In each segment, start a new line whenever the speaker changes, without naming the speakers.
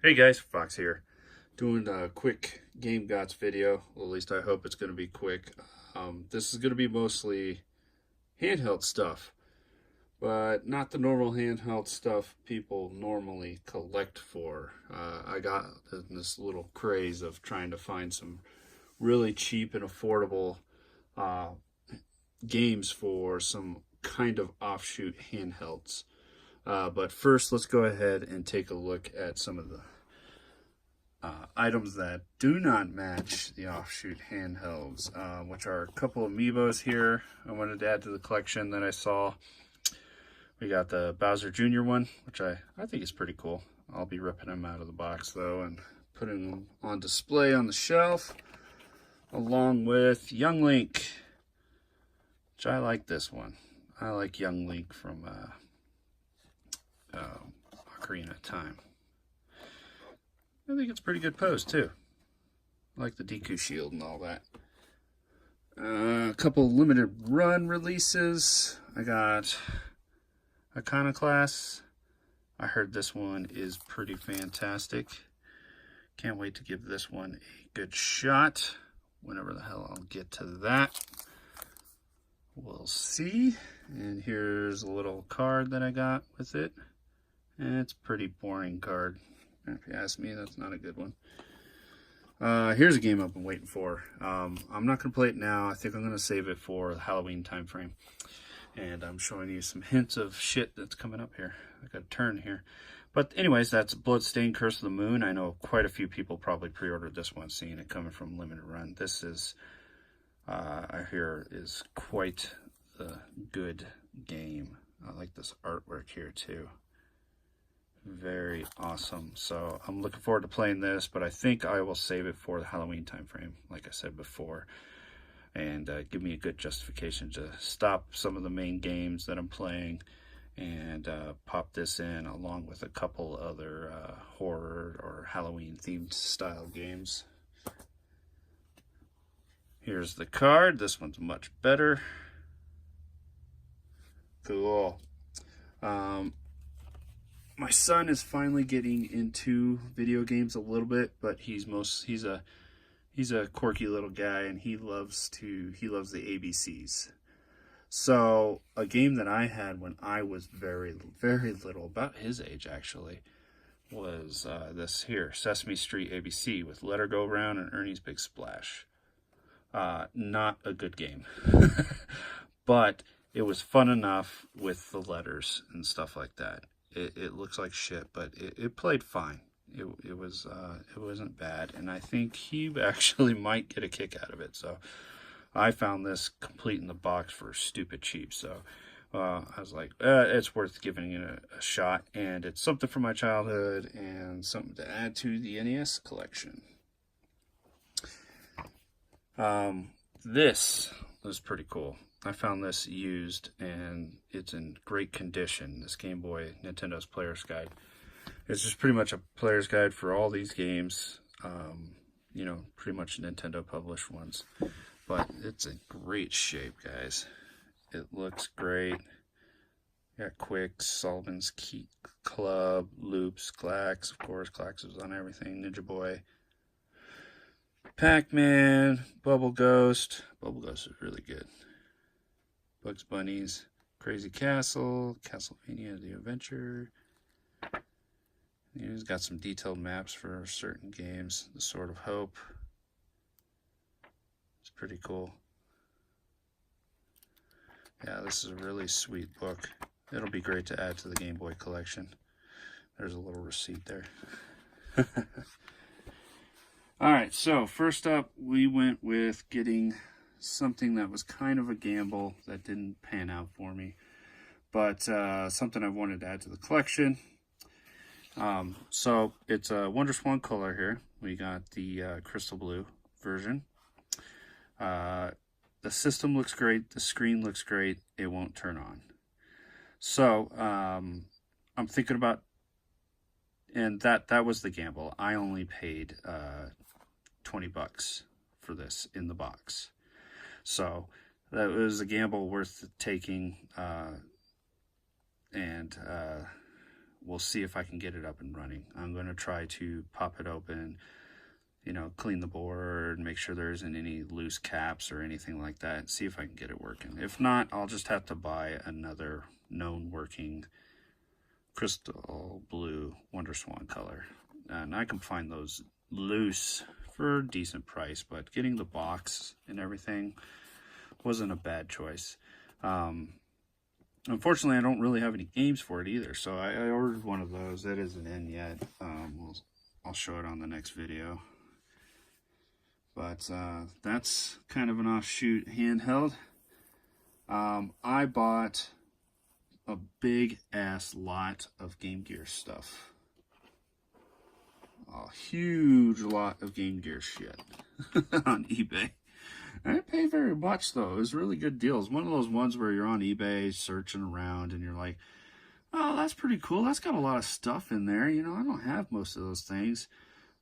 Hey guys, Fox here. Doing a quick Game Gots video. Well, at least I hope it's going to be quick. This is going to be mostly handheld stuff, but not the normal handheld stuff people normally collect for. I got this little craze of trying to find some really cheap and affordable uh, games for some kind of offshoot handhelds. But first, let's go ahead and take a look at some of the items that do not match the offshoot handhelds, which are a couple amiibos here I wanted to add to the collection that I saw. We got the Bowser Jr. one, which I think is pretty cool. I'll be ripping him out of the box though and putting him on display on the shelf, along with Young Link, which I like this one. I like Young Link from Ocarina of Time. I think it's a pretty good pose too. I like the Deku shield and all that. A couple limited run releases. I got Iconoclast. I heard this one is pretty fantastic. Can't wait to give this one a good shot. Whenever the hell I'll get to that, we'll see. And here's a little card that I got with it. And it's a pretty boring card. If you ask me, that's not a good one. Here's a game I've been waiting for. I'm not going to play it now. I think I'm going to save it for the Halloween time frame. And I'm showing you some hints of shit that's coming up here. I got a turn here. But anyways, that's Bloodstained Curse of the Moon. I know quite a few people probably pre-ordered this one, seeing it coming from limited run. This is, I hear, is quite a good game. I like this artwork here too. Very awesome. So I'm looking forward to playing this, but I think I will save it for the Halloween time frame, like I said before, and give me a good justification to stop some of the main games that I'm playing and pop this in along with a couple other horror or Halloween themed style games. Here's the card. This one's much better. Cool. My son is finally getting into video games a little bit, but he's a quirky little guy, and he loves the ABCs. So a game that I had when I was very little, about his age actually, was this here, Sesame Street ABC with Let Her Go Round and Ernie's Big Splash. Not a good game, but it was fun enough with the letters and stuff like that. It looks like shit, but it played fine. It wasn't bad, and I think he actually might get a kick out of it. So I found this complete in the box for stupid cheap. So I was like, it's worth giving it a shot, and it's something from my childhood and something to add to the NES collection. This was pretty cool. I found this used, and it's in great condition. This Game Boy, Nintendo's Player's Guide. It's just pretty much a player's guide for all these games. You know, pretty much Nintendo published ones. But it's in great shape, guys. It looks great. Got Quicks, Sullivan's Key Club, Loops, Klax. Of course, Klax was on everything. Ninja Boy. Pac-Man, Bubble Ghost. Bubble Ghost is really good. Bugs Bunnies, Crazy Castle, Castlevania The Adventure. He's got some detailed maps for certain games. The Sword of Hope. It's pretty cool. Yeah, this is a really sweet book. It'll be great to add to the Game Boy collection. There's a little receipt there. Alright, so first up, we went with getting something that was kind of a gamble that didn't pan out for me, but something I wanted to add to the collection. So it's a WonderSwan color here. We got the crystal blue version. The system looks great. The screen looks great. It won't turn on. So I'm thinking about, and that was the gamble. I only paid $20 for this in the box. So that was a gamble worth taking, and we'll see if I can get it up and running. I'm going to try to pop it open, you know, clean the board, make sure there isn't any loose caps or anything like that, see if I can get it working. If not, I'll just have to buy another known working crystal blue Wonderswan color. And I can find those loose for a decent price, but getting the box and everything wasn't a bad choice. Unfortunately, I don't really have any games for it either, so I ordered one of those. That isn't in yet. I'll show it on the next video. But that's kind of an offshoot handheld. I bought a big ass lot of Game Gear stuff. A huge lot of Game Gear shit on eBay. I didn't pay very much though. It was really good deals. One of those ones where you're on eBay searching around and you're like, oh, that's pretty cool. That's got a lot of stuff in there. You know, I don't have most of those things.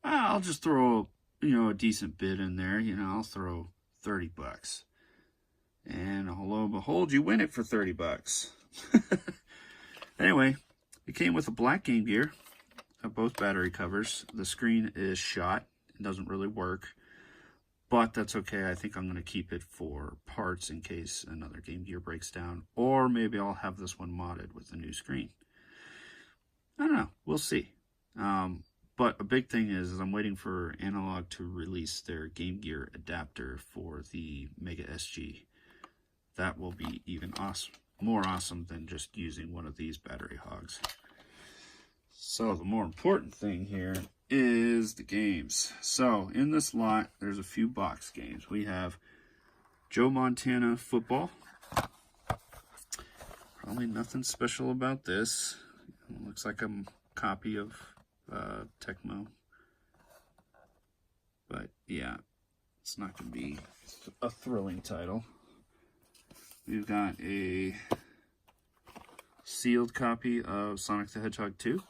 I'll just throw, you know, a decent bid in there. You know, I'll throw 30 bucks. And lo and behold, you win it for 30 bucks. Anyway, it came with a black Game Gear, both battery covers. The screen is shot. It doesn't really work, but that's okay. I think I'm going to keep it for parts in case another Game Gear breaks down, or maybe I'll have this one modded with a new screen. I don't know. We'll see. But a big thing is I'm waiting for Analog to release their Game Gear adapter for the Mega SG. That will be even awesome. More awesome than just using one of these battery hogs. So the more important thing here is the games. So in this lot, there's a few box games. We have Joe Montana Football. Probably nothing special about this. It looks like a copy of Tecmo. But yeah, it's not going to be a thrilling title. We've got a sealed copy of Sonic the Hedgehog 2.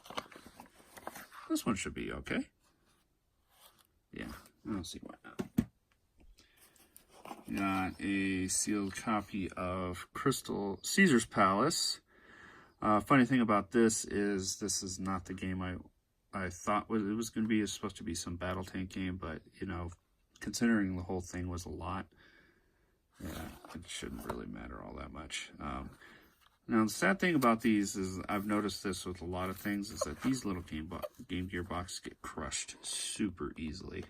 This one should be okay. Yeah, I don't see why not. We got a sealed copy of Caesar's Palace. Funny thing about this is not the game I thought it was going to be. It's supposed to be some battle tank game, but you know, considering the whole thing was a lot, yeah, it shouldn't really matter all that much. Now, the sad thing about these is I've noticed this with a lot of things, is that these little Game Gear boxes get crushed super easily.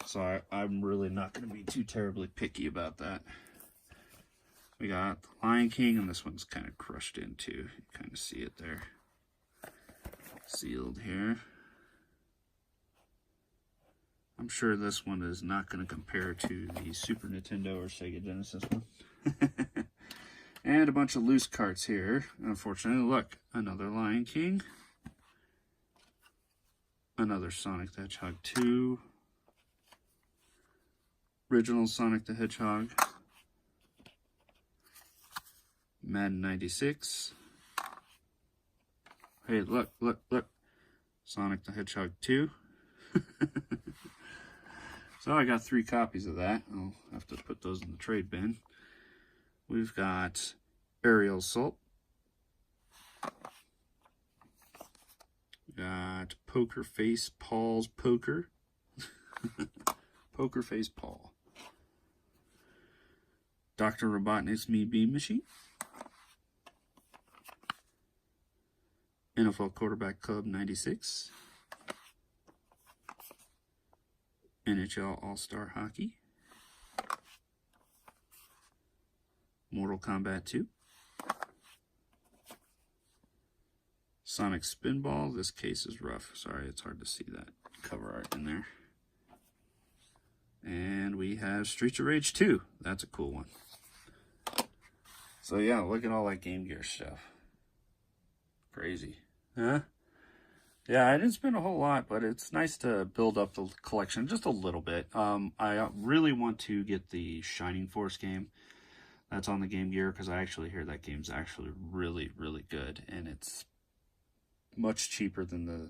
So I'm really not going to be too terribly picky about that. We got the Lion King, and this one's kind of crushed in too. You kind of see it there. Sealed here. I'm sure this one is not going to compare to the Super Nintendo or Sega Genesis one. And a bunch of loose carts here. Unfortunately, look, another Lion King. Another Sonic the Hedgehog 2. Original Sonic the Hedgehog. Madden 96. Hey, look. Sonic the Hedgehog 2. So I got 3 copies of that. I'll have to put those in the trade bin. We've got Aerial Assault. We got Poker Face Paul's Poker. Poker Face Paul. Dr. Robotnik's Me Beam Machine. NFL Quarterback Club 96. NHL All-Star Hockey. Mortal Kombat 2. Sonic Spinball. This case is rough. Sorry, it's hard to see that cover art in there. And we have Streets of Rage 2. That's a cool one. So yeah, look at all that Game Gear stuff. Crazy. Huh? Yeah, I didn't spend a whole lot, but it's nice to build up the collection just a little bit. I really want to get the Shining Force game that's on the Game Gear, because I actually hear that game's actually really, really good, and it's much cheaper than the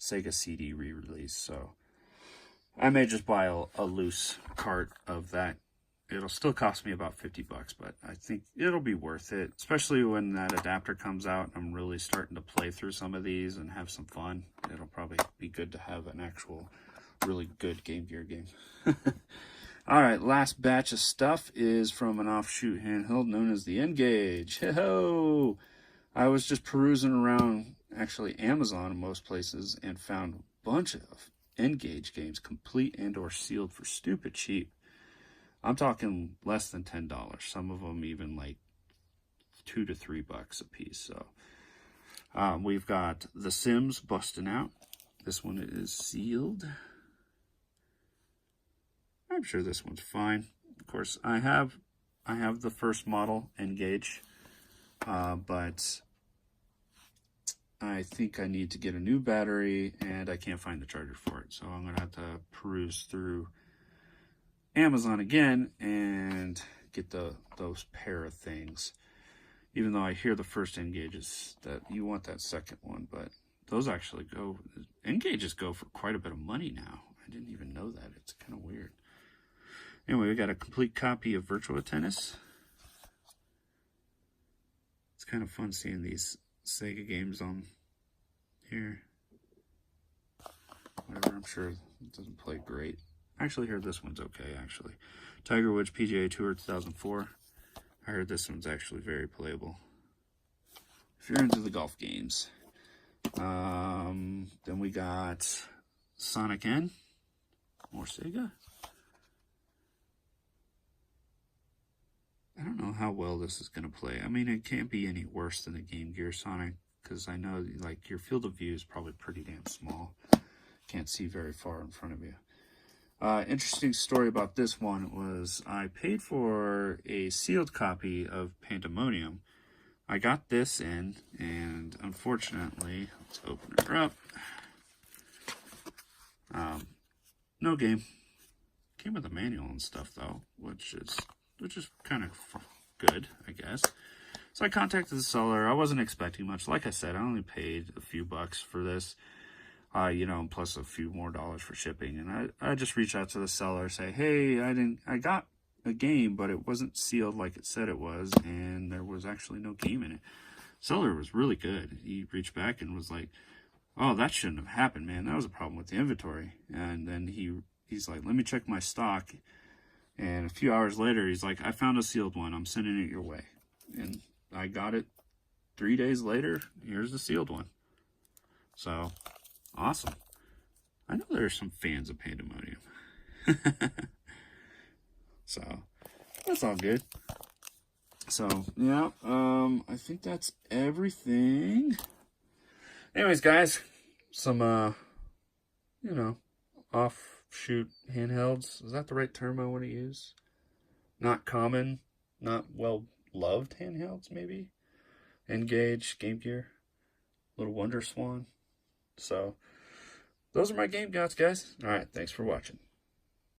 Sega CD re-release, so I may just buy a loose cart of that it'll still cost me about 50 bucks, but I think it'll be worth it, especially when that adapter comes out. I'm really starting to play through some of these and have some fun. It'll probably be good to have an actual really good Game Gear game. All right, last batch of stuff is from an offshoot handheld known as the N-Gage. Hey-ho! I was just perusing around, actually Amazon in most places, and found a bunch of N-Gage games, complete and or sealed, for stupid cheap. I'm talking less than $10. Some of them even like $2 to $3 a piece. So we've got The Sims busting out. This one is sealed. I'm sure this one's fine. Of course, I have the first model N-Gage, but I think I need to get a new battery, and I can't find the charger for it. So I'm gonna have to peruse through Amazon again and get those pair of things. Even though I hear the first N-Gages that you want that second one, but those actually go, N-Gages go for quite a bit of money now. I didn't even know that. It's kind of weird. Anyway, we got a complete copy of Virtua Tennis. It's kind of fun seeing these Sega games on here. Whatever, I'm sure it doesn't play great. I actually heard this one's okay, actually. Tiger Woods PGA Tour 2004. I heard this one's actually very playable, if you're into the golf games. Then we got Sonic N. More Sega. I don't know how well this is going to play. I mean, it can't be any worse than a Game Gear Sonic, because I know, like, your field of view is probably pretty damn small. Can't see very far in front of you. Interesting story about this one was I paid for a sealed copy of Pandemonium. I got this in, and unfortunately, let's open her up. No game. Came with a manual and stuff though, which is kind of good, I guess. So I contacted the seller. I wasn't expecting much. Like I said, I only paid a few bucks for this. You know, plus a few more dollars for shipping. And I just reached out to the seller, say, hey, I got a game, but it wasn't sealed like it said it was, and there was actually no game in it. Seller was really good. He reached back and was like, oh, that shouldn't have happened, man. That was a problem with the inventory. And then he's like, let me check my stock. And a few hours later, he's like, I found a sealed one. I'm sending it your way. And I got it 3 days later. Here's the sealed one. So awesome. I know there are some fans of Pandemonium. So that's all good. So yeah, I think that's everything. Anyways, guys, some you know, offshoot handhelds. Is that the right term I want to use? Not common, not well loved handhelds, maybe. N-Gage, Game Gear, little Wonder Swan. So those are my game gods, guys. All right, thanks for watching.